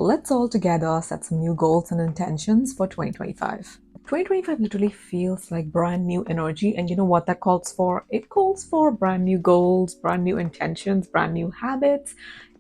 let's all together set some new goals and intentions for 2025. 2025 literally feels like brand new energy, and you know what that calls for? It calls for brand new goals, brand new intentions, brand new habits,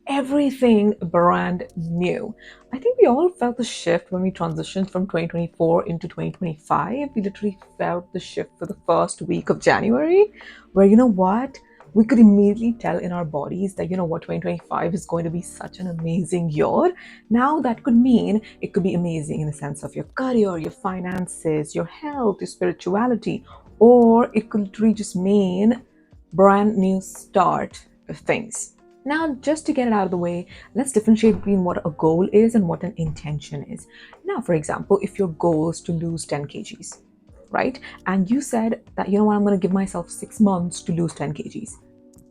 everything brand new. I think we all felt the shift when we transitioned from 2024 into 2025. We literally felt the shift for the first week of January, where you know what? We could immediately tell in our bodies that, you know what, 2025 is going to be such an amazing year. Now, that could mean it could be amazing in the sense of your career, your finances, your health, your spirituality, or it could literally just mean brand new start of things. Now, just to get it out of the way, let's differentiate between what a goal is and what an intention is. Now, for example, if your goal is to lose 10 kgs, right? And you said that, you know what, I'm going to give myself 6 months to lose 10 kgs.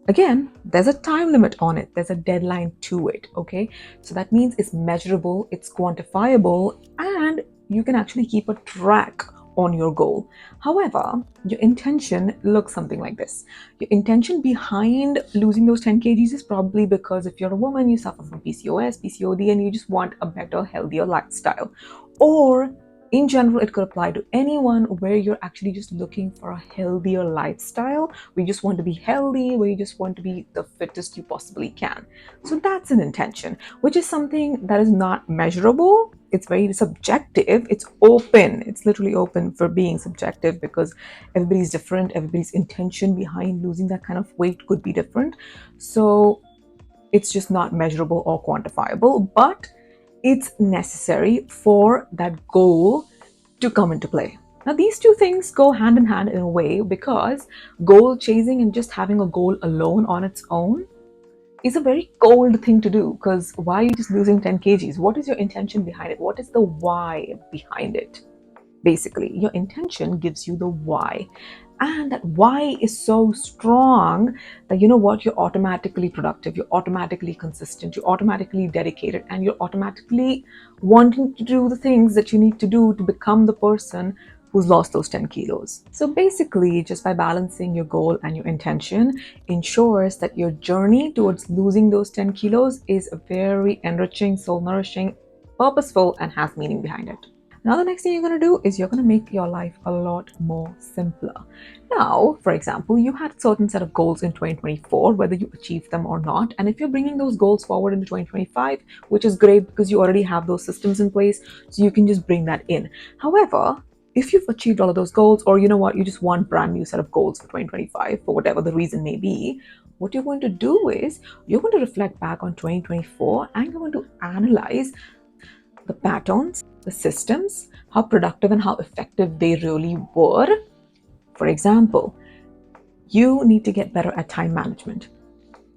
Again, there's a time limit on it. There's a deadline to it, okay? So that means it's measurable, it's quantifiable, and you can actually keep a track on your goal. However, your intention looks something like this. Your intention behind losing those 10 kgs is probably because if you're a woman, you suffer from PCOS, PCOD, and you just want a better, healthier lifestyle. Or in general, it could apply to anyone where you're actually just looking for a healthier lifestyle, where you just want to be healthy, where you just want to be the fittest you possibly can. So that's an intention, which is something that is not measurable. It's very subjective. It's open. It's literally open for being subjective because everybody's different. Everybody's intention behind losing that kind of weight could be different. So it's just not measurable or quantifiable, but it's necessary for that goal to come into play. Now, these two things go hand in hand in a way because goal chasing and just having a goal alone on its own is a very cold thing to do, because why are you just losing 10 kgs? What is your intention behind it? What is the why behind it? Basically, your intention gives you the why. And that why is so strong that, you know what, you're automatically productive, you're automatically consistent, you're automatically dedicated, and you're automatically wanting to do the things that you need to do to become the person who's lost those 10 kilos. So basically, just by balancing your goal and your intention ensures that your journey towards losing those 10 kilos is very enriching, soul nourishing, purposeful, and has meaning behind it. Now, the next thing you're going to do is you're going to make your life a lot more simpler. Now, for example, you had a certain set of goals in 2024, whether you achieved them or not. And if you're bringing those goals forward into 2025, which is great because you already have those systems in place, so you can just bring that in. However, if you've achieved all of those goals, or you know what, you just want brand new set of goals for 2025, for whatever the reason may be, what you're going to do is you're going to reflect back on 2024 and you're going to analyze the patterns, the systems, how productive and how effective they really were. For example, you need to get better at time management.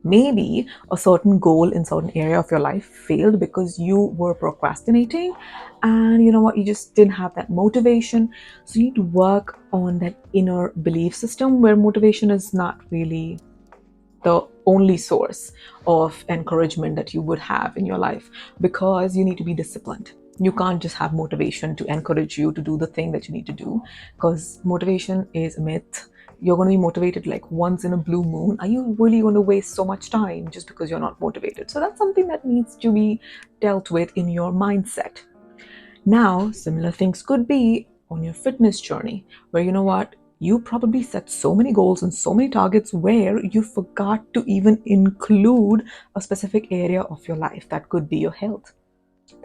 Maybe a certain goal in certain area of your life failed because you were procrastinating and you know what, you just didn't have that motivation. So you need to work on that inner belief system where motivation is not really the only source of encouragement that you would have in your life, because you need to be disciplined. You can't just have motivation to encourage you to do the thing that you need to do, because motivation is a myth. You're going to be motivated like once in a blue moon. Are you really going to waste so much time just because you're not motivated? So that's something that needs to be dealt with in your mindset. Now, similar things could be on your fitness journey, where you know what, you probably set so many goals and so many targets where you forgot to even include a specific area of your life. That could be your health.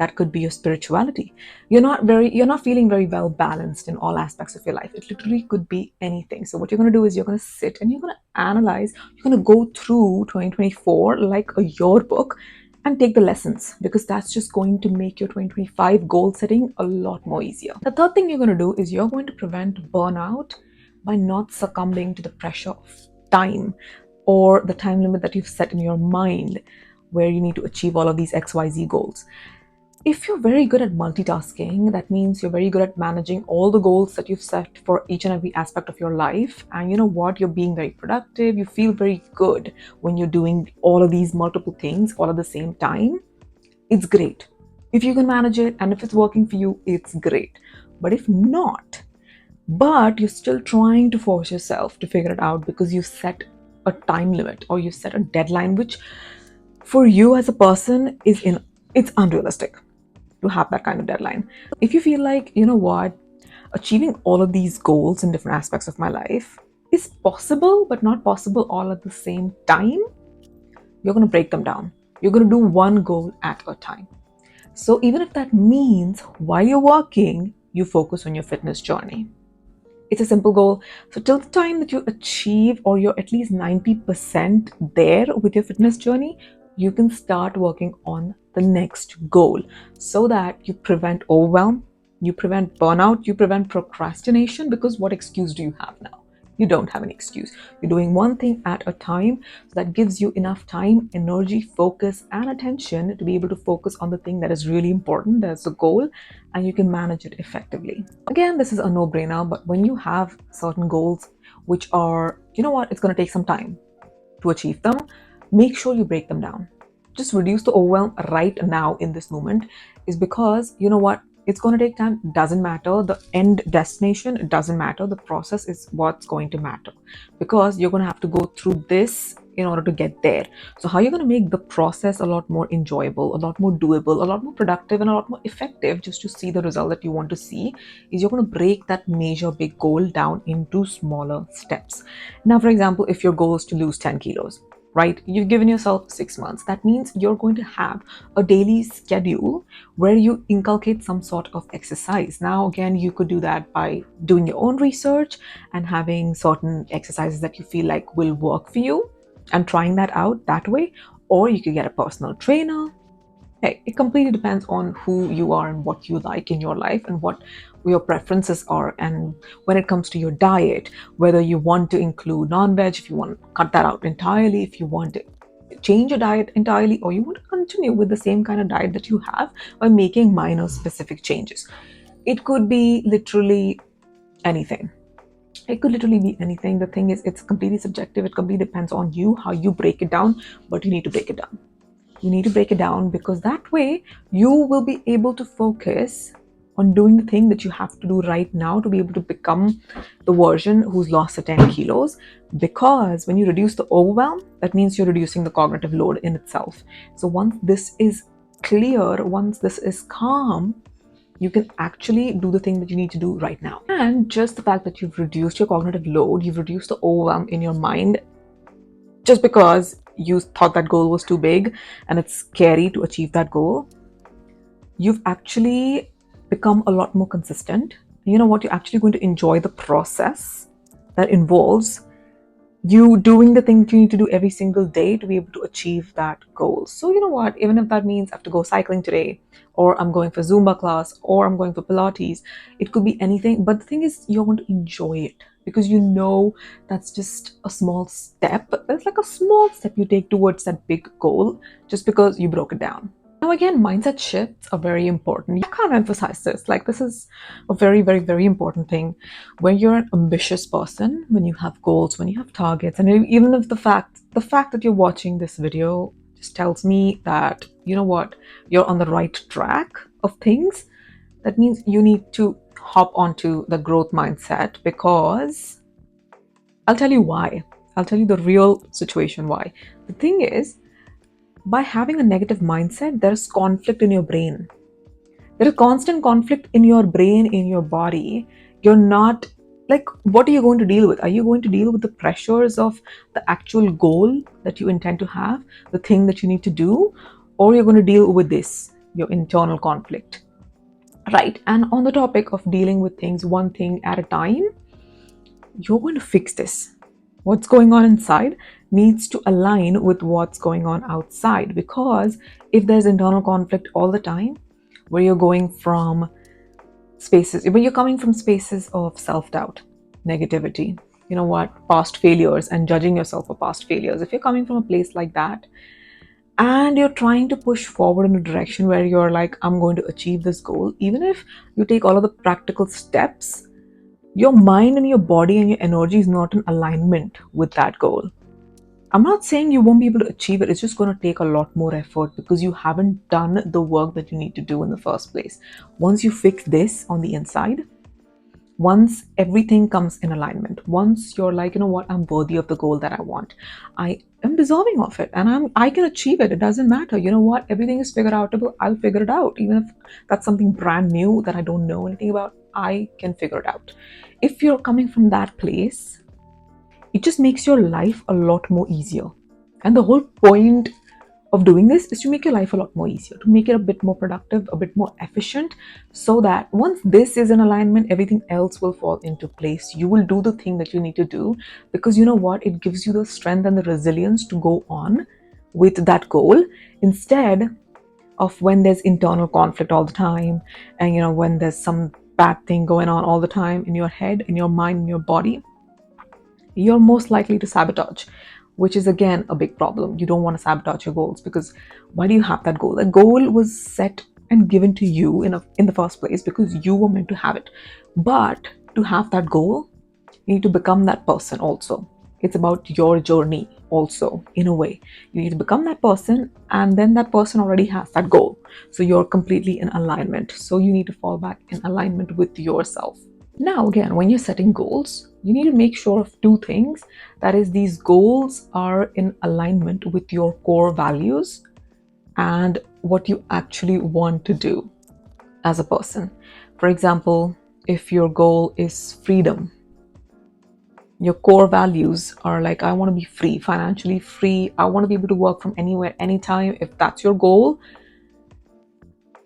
That could be your spirituality. You're not feeling very well balanced in all aspects of your life. It literally could be anything. So what you're going to do is you're going to sit and you're going to analyze, you're going to go through 2024 like a yearbook and take the lessons, because that's just going to make your 2025 goal setting a lot more easier. The third thing you're going to do is you're going to prevent burnout by not succumbing to the pressure of time or the time limit that you've set in your mind where you need to achieve all of these XYZ goals. If you're very good at multitasking, that means you're very good at managing all the goals that you've set for each and every aspect of your life. And you know what? You're being very productive. You feel very good when you're doing all of these multiple things all at the same time. It's great. If you can manage it and if it's working for you, it's great. But if not, but you're still trying to force yourself to figure it out because you set a time limit or you set a deadline, which for you as a person is It's unrealistic to have that kind of deadline. If you feel like, you know what, achieving all of these goals in different aspects of my life is possible, but not possible all at the same time, you're going to break them down. You're going to do one goal at a time. So even if that means while you're working, you focus on your fitness journey. It's a simple goal. So till the time that you achieve or you're at least 90% there with your fitness journey, you can start working on the next goal so that you prevent overwhelm, you prevent burnout, you prevent procrastination, because what excuse do you have now? You don't have any excuse. You're doing one thing at a time, so that gives you enough time, energy, focus, and attention to be able to focus on the thing that is really important, that's the goal, and you can manage it effectively. Again, this is a no-brainer, but when you have certain goals which are, you know what, it's going to take some time to achieve them, make sure you break them down. Just reduce the overwhelm right now in this moment, is because, you know what, it's going to take time. Doesn't matter the end destination, it doesn't matter, the process is what's going to matter, because you're going to have to go through this in order to get there. So how you're going to make the process a lot more enjoyable, a lot more doable, a lot more productive, and a lot more effective just to see the result that you want to see, is you're going to break that major big goal down into smaller steps. Now, for example, if your goal is to lose 10 kilos, right? You've given yourself 6 months. That means you're going to have a daily schedule where you inculcate some sort of exercise. Now, again, you could do that by doing your own research and having certain exercises that you feel like will work for you and trying that out that way. Or you could get a personal trainer. Hey, it completely depends on who you are and what you like in your life and what your preferences are. And when it comes to your diet, whether you want to include non-veg, if you want to cut that out entirely, if you want to change your diet entirely, or you want to continue with the same kind of diet that you have by making minor specific changes. It could be literally anything. It could literally be anything. The thing is, it's completely subjective. It completely depends on you, how you break it down, but you need to break it down. You need to break it down, because that way you will be able to focus on doing the thing that you have to do right now to be able to become the version who's lost the 10 kilos. Because when you reduce the overwhelm, that means you're reducing the cognitive load in itself. So once this is clear, once this is calm, you can actually do the thing that you need to do right now. And just the fact that you've reduced your cognitive load, you've reduced the overwhelm in your mind, just because you thought that goal was too big and it's scary to achieve that goal, you've actually become a lot more consistent. You know what? You're actually going to enjoy the process that involves you doing the thing that you need to do every single day to be able to achieve that goal. So, you know what? Even if that means I have to go cycling today, or I'm going for Zumba class, or I'm going for Pilates, it could be anything. But the thing is, you're going to enjoy it, because you know that's just a small step. It's like a small step you take towards that big goal just because you broke it down. Now, again, mindset shifts are very important. I can't emphasize this. Like, this is a very, very, very important thing. When you're an ambitious person, when you have goals, when you have targets, and even if the fact that you're watching this video just tells me that, you know what, you're on the right track of things, that means you need to hop onto the growth mindset, because I'll tell you why. I'll tell you the real situation why. The thing is, by having a negative mindset, there's conflict in your brain. There is constant conflict in your brain, in your body. You're not, like, what are you going to deal with? Are you going to deal with the pressures of the actual goal that you intend to have, the thing that you need to do, or you're going to deal with this, your internal conflict? Right. And on the topic of dealing with things one thing at a time, you're going to fix this. What's going on inside needs to align with what's going on outside, because if there's internal conflict all the time, where you're going from spaces, when you're coming from spaces of self-doubt, negativity, you know what, past failures, and judging yourself for past failures, if you're coming from a place like that and you're trying to push forward in a direction where you're like, I'm going to achieve this goal, even if you take all of the practical steps, your mind and your body and your energy is not in alignment with that goal. I'm not saying you won't be able to achieve it. It's just going to take a lot more effort, because you haven't done the work that you need to do in the first place. Once you fix this on the inside, once everything comes in alignment, once you're like, you know what, I'm worthy of the goal that I want, I am deserving of it, and I can achieve it. It doesn't matter. You know what? Everything is figure outable. I'll figure it out. Even if that's something brand new that I don't know anything about, I can figure it out. If you're coming from that place, it just makes your life a lot more easier. And the whole point of doing this is to make your life a lot more easier, to make it a bit more productive, a bit more efficient, so that once this is in alignment, everything else will fall into place. You will do the thing that you need to do, because you know what? It gives you the strength and the resilience to go on with that goal, instead of when there's internal conflict all the time, and when there's some bad thing going on all the time in your head, in your mind, in your body, you're most likely to sabotage, which is again a big problem. You don't want to sabotage your goals, because why do you have that goal? The goal was set and given to you in the first place because you were meant to have it. But to have that goal, you need to become that person also. It's about your journey also, in a way. You need to become that person, and then that person already has that goal. So you're completely in alignment. So you need to fall back in alignment with yourself. Now, again, when you're setting goals, you need to make sure of two things. That is, these goals are in alignment with your core values and what you actually want to do as a person. For example, if your goal is freedom, your core values are like, I want to be free, financially free. I want to be able to work from anywhere, anytime. If that's your goal,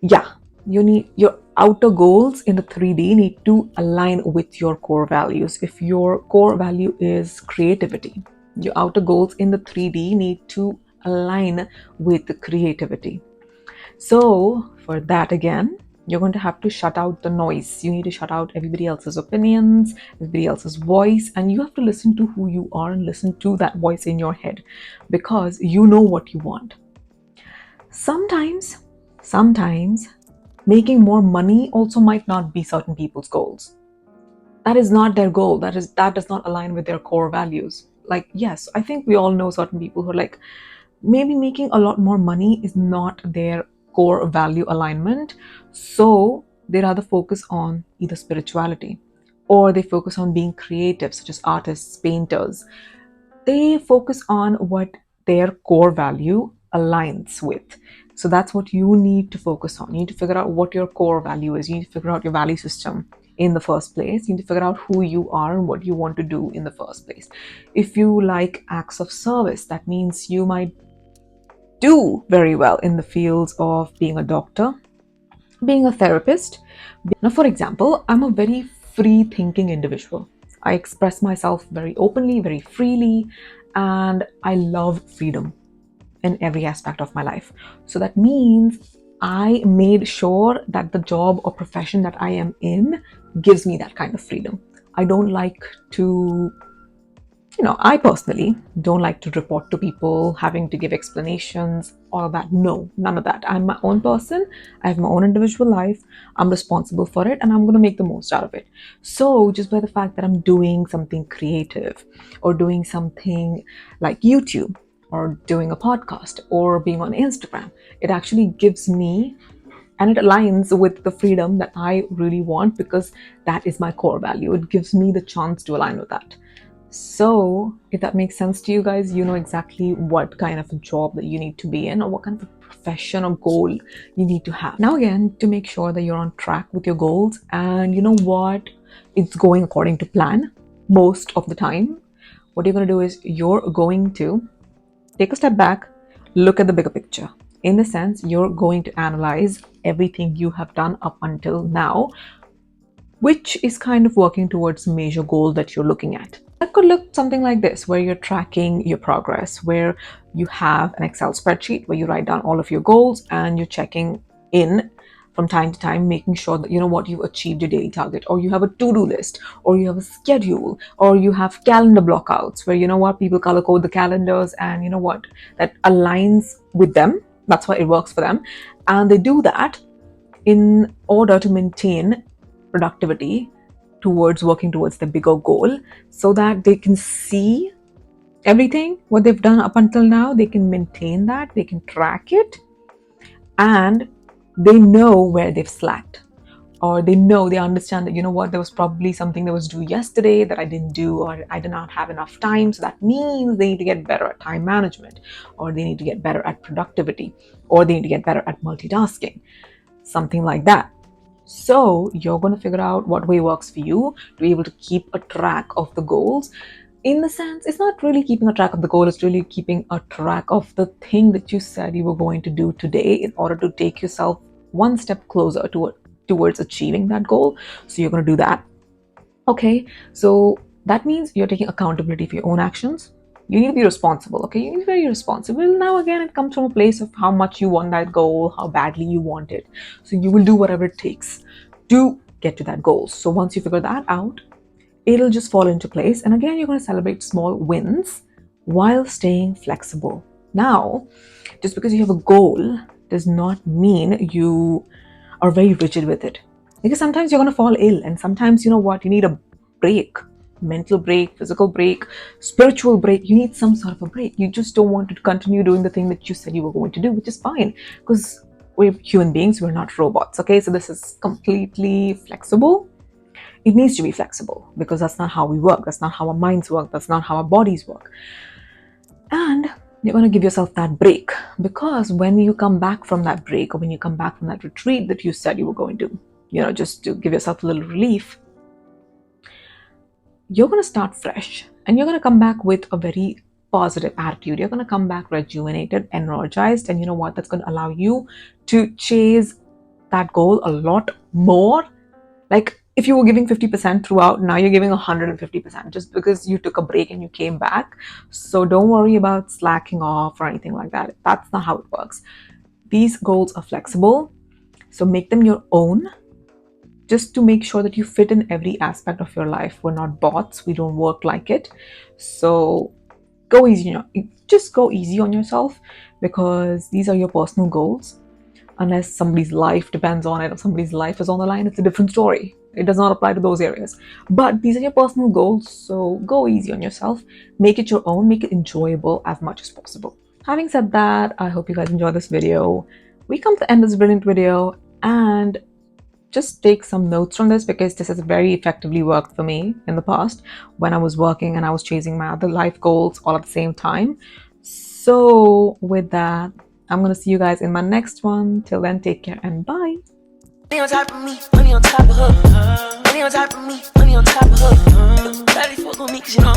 yeah, you need your outer goals in the 3D need to align with your core values. If your core value is creativity, your outer goals in the 3D need to align with the creativity. So for that, again, you're going to have to shut out the noise. You need to shut out everybody else's opinions, everybody else's voice, and you have to listen to who you are and listen to that voice in your head, because you know what you want. Sometimes making more money also might not be certain people's goals. That is not their goal. That does not align with their core values. Like, yes, I think we all know certain people who are like, maybe making a lot more money is not their core value alignment. So they rather focus on either spirituality, or they focus on being creative, such as artists, painters. They focus on what their core value aligns with. So that's what you need to focus on. You need to figure out what your core value is. You need to figure out your value system in the first place. You need to figure out who you are and what you want to do in the first place. If you like acts of service, that means you might do very well in the fields of being a doctor, being a therapist. Now, for example, I'm a very free thinking individual. I express myself very openly, very freely, and I love freedom in every aspect of my life. So that means I made sure that the job or profession that I am in gives me that kind of freedom. I don't like to I personally don't like to report to people, having to give explanations, all of that. No, none of that. I'm my own person. I have my own individual life. I'm responsible for it, and I'm going to make the most out of it. So, just by the fact that I'm doing something creative, or doing something like YouTube, or doing a podcast, or being on Instagram, it actually gives me, and it aligns with the freedom that I really want, because that is my core value. It gives me the chance to align with that. So, if that makes sense to you guys, you know exactly what kind of a job that you need to be in, or what kind of a profession or goal you need to have. Now, again, to make sure that you're on track with your goals, and you know what, it's going according to plan most of the time, what you're going to do is you're going to take a step back, look at the bigger picture. In the sense, you're going to analyze everything you have done up until now, which is kind of working towards a major goal that you're looking at. That could look something like this, where you're tracking your progress, where you have an Excel spreadsheet where you write down all of your goals, and you're checking in from time to time, making sure that you know what, you've achieved your daily target, or you have a to-do list, or you have a schedule, or you have calendar blockouts where you know what, people color code the calendars, and you know what, that aligns with them. That's why it works for them, and they do that in order to maintain productivity towards working towards the bigger goal, so that they can see everything what they've done up until now. They can maintain that, they can track it, and they know where they've slacked, or they understand that, you know what, there was probably something that was due yesterday that I didn't do, or I did not have enough time. So that means they need to get better at time management, or they need to get better at productivity, or they need to get better at multitasking, something like that. So you're going to figure out what way works for you to be able to keep a track of the goals. In the sense, it's not really keeping a track of the goal, it's really keeping a track of the thing that you said you were going to do today in order to take yourself one step closer towards achieving that goal. So you're going to do that. Okay, so that means you're taking accountability for your own actions. You need to be responsible, okay? You need to be very responsible. Now, again, it comes from a place of how much you want that goal, how badly you want it. So you will do whatever it takes to get to that goal. So once you figure that out, it'll just fall into place. And again, you're going to celebrate small wins while staying flexible. Now, just because you have a goal does not mean you are very rigid with it. Because sometimes you're going to fall ill, and sometimes, you know what, you need a break, mental break, physical break, spiritual break. You need some sort of a break. You just don't want to continue doing the thing that you said you were going to do, which is fine, because we're human beings, we're not robots. Okay, so this is completely flexible. It needs to be flexible because that's not how we work, that's not how our minds work, that's not how our bodies work. And you're going to give yourself that break, because when you come back from that break, or when you come back from that retreat that you said you were going to, just to give yourself a little relief, you're going to start fresh, and you're going to come back with a very positive attitude. You're going to come back rejuvenated, energized, and you know what, that's going to allow you to chase that goal a lot more. Like, if you were giving 50% throughout, now you're giving 150% just because you took a break and you came back. So don't worry about slacking off or anything like that. That's not how it works. These goals are flexible, so make them your own, just to make sure that you fit in every aspect of your life. We're not bots, we don't work like it. So go easy, just go easy on yourself, because these are your personal goals. Unless somebody's life depends on it, or somebody's life is on the line, it's a different story. It does not apply to those areas. But these are your personal goals, so go easy on yourself. Make it your own, make it enjoyable as much as possible. Having said that, I hope you guys enjoyed this video. We come to the end of this brilliant video, and just take some notes from this, because this has very effectively worked for me in the past when I was working and I was chasing my other life goals all at the same time. So with that, I'm going to see you guys in my next one. Till then, take care and bye. Money on top of me, money on top of her. Money on top of me, money on top of her. Daddy fuck on me 'cause you know